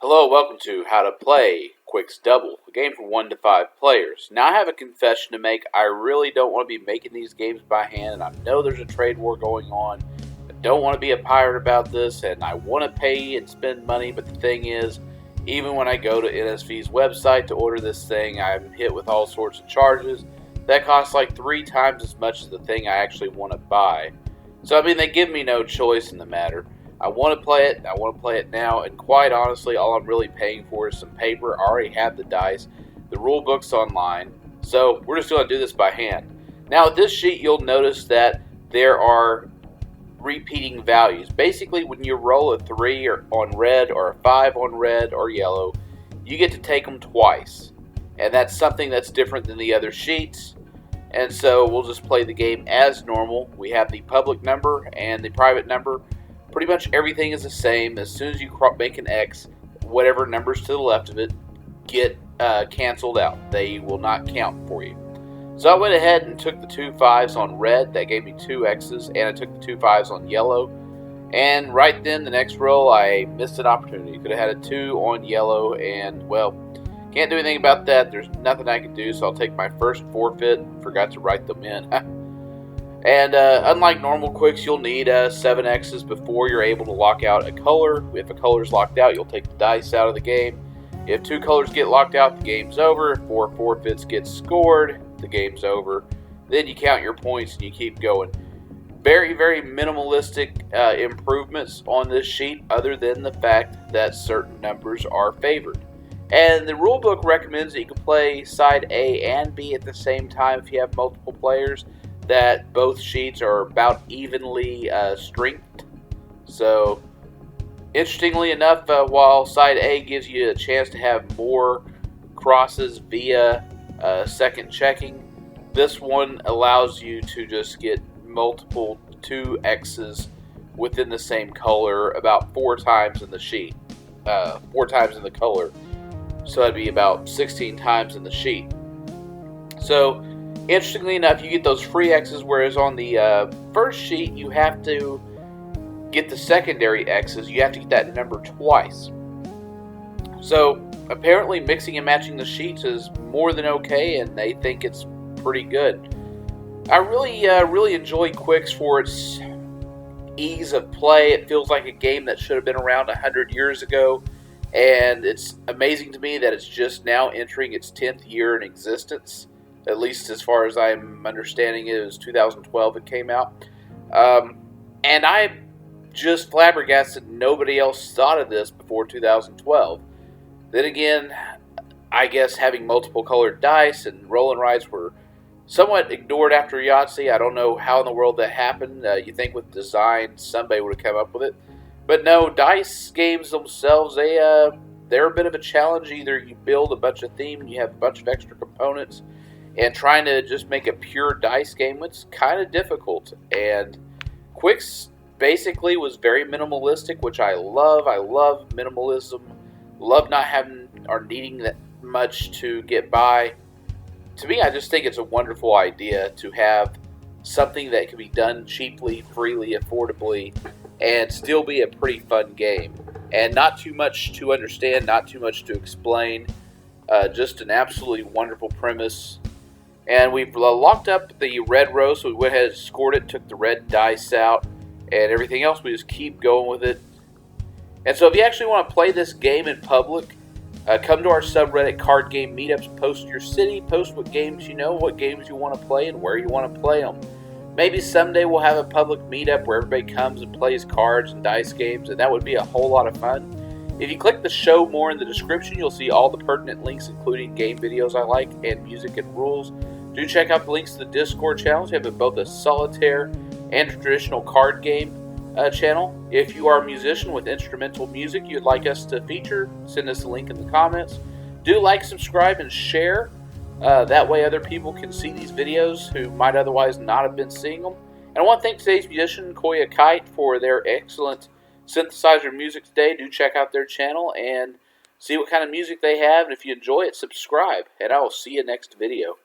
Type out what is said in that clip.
Hello, welcome to How to Play Qwixx Double, a game for 1 to 5 players. Now I have a confession to make. I really don't want to be making these games by hand, and I know there's a trade war going on. I don't want to be a pirate about this, and I want to pay and spend money, but the thing is, even when I go to NSV's website to order this thing, I'm hit with all sorts of charges that cost like 3 times as much as the thing I actually want to buy. So, they give me no choice in the matter. I want to play it, I want to play it now, and quite honestly, all I'm really paying for is some paper. I already have the dice, the rule book's online, so we're just going to do this by hand. Now, with this sheet, you'll notice that there are repeating values. Basically, when you roll a 3 on red or a 5 on red or yellow, you get to take them twice, and that's something that's different than the other sheets. And so we'll just play the game as normal. We have the public number and the private number. Pretty much everything is the same. As soon as you make an X, whatever numbers to the left of it get canceled out. They will not count for you. So I went ahead and took the 2 5s on red. That gave me 2 X's, and I took the 2 5s on yellow. And right then, the next roll, I missed an opportunity. Could have had a 2 on yellow, and, well, can't do anything about that. There's nothing I can do, so I'll take my first forfeit. Forgot to write them in. And unlike normal Qwixx, you'll need 7 X's before you're able to lock out a color. If a color is locked out, you'll take the dice out of the game. If 2 colors get locked out, the game's over. If 4 forfeits get scored, the game's over. Then you count your points and you keep going. Very, very minimalistic improvements on this sheet, other than the fact that certain numbers are favored. And the rulebook recommends that you can play side A and B at the same time if you have multiple players, that both sheets are about evenly strengthed. So, interestingly enough, while side A gives you a chance to have more crosses via second checking, this one allows you to just get multiple 2 X's within the same color about 4 times in the sheet. 4 times in the color. So that'd be about 16 times in the sheet. So, interestingly enough, you get those free X's, whereas on the first sheet, you have to get the secondary X's. You have to get that number twice. So, apparently, mixing and matching the sheets is more than okay, and they think it's pretty good. I really enjoy Qwixx for its ease of play. It feels like a game that should have been around 100 years ago, and it's amazing to me that it's just now entering its 10th year in existence. At least as far as I'm understanding, it was 2012 it came out. And I'm just flabbergasted nobody else thought of this before 2012. Then again, I guess having multiple colored dice and roll and writes were somewhat ignored after Yahtzee. I don't know how in the world that happened. You think with design, somebody would have come up with it. But no, dice games themselves, they're a bit of a challenge. Either you build a bunch of theme and you have a bunch of extra components, and trying to just make a pure dice game was kind of difficult. And Qwixx basically was very minimalistic, which I love. I love minimalism. Love not having or needing that much to get by. To me, I just think it's a wonderful idea to have something that can be done cheaply, freely, affordably, and still be a pretty fun game. And not too much to understand, not too much to explain. Just an absolutely wonderful premise. And we've locked up the red row, so we went ahead and scored it, took the red dice out, and everything else, we just keep going with it. And so if you actually want to play this game in public, come to our subreddit Card Game Meetups, post your city, post what games you know, what games you want to play, and where you want to play them. Maybe someday we'll have a public meetup where everybody comes and plays cards and dice games, and that would be a whole lot of fun. If you click the show more in the description, you'll see all the pertinent links, including game videos I like, and music and rules. Do check out the links to the Discord channels. We have both a solitaire and traditional card game channel. If you are a musician with instrumental music you'd like us to feature, send us a link in the comments. Do like, subscribe, and share. That way other people can see these videos who might otherwise not have been seeing them. And I want to thank today's musician, Qwixx, for their excellent synthesizer music today. Do check out their channel and see what kind of music they have. And if you enjoy it, subscribe. And I will see you next video.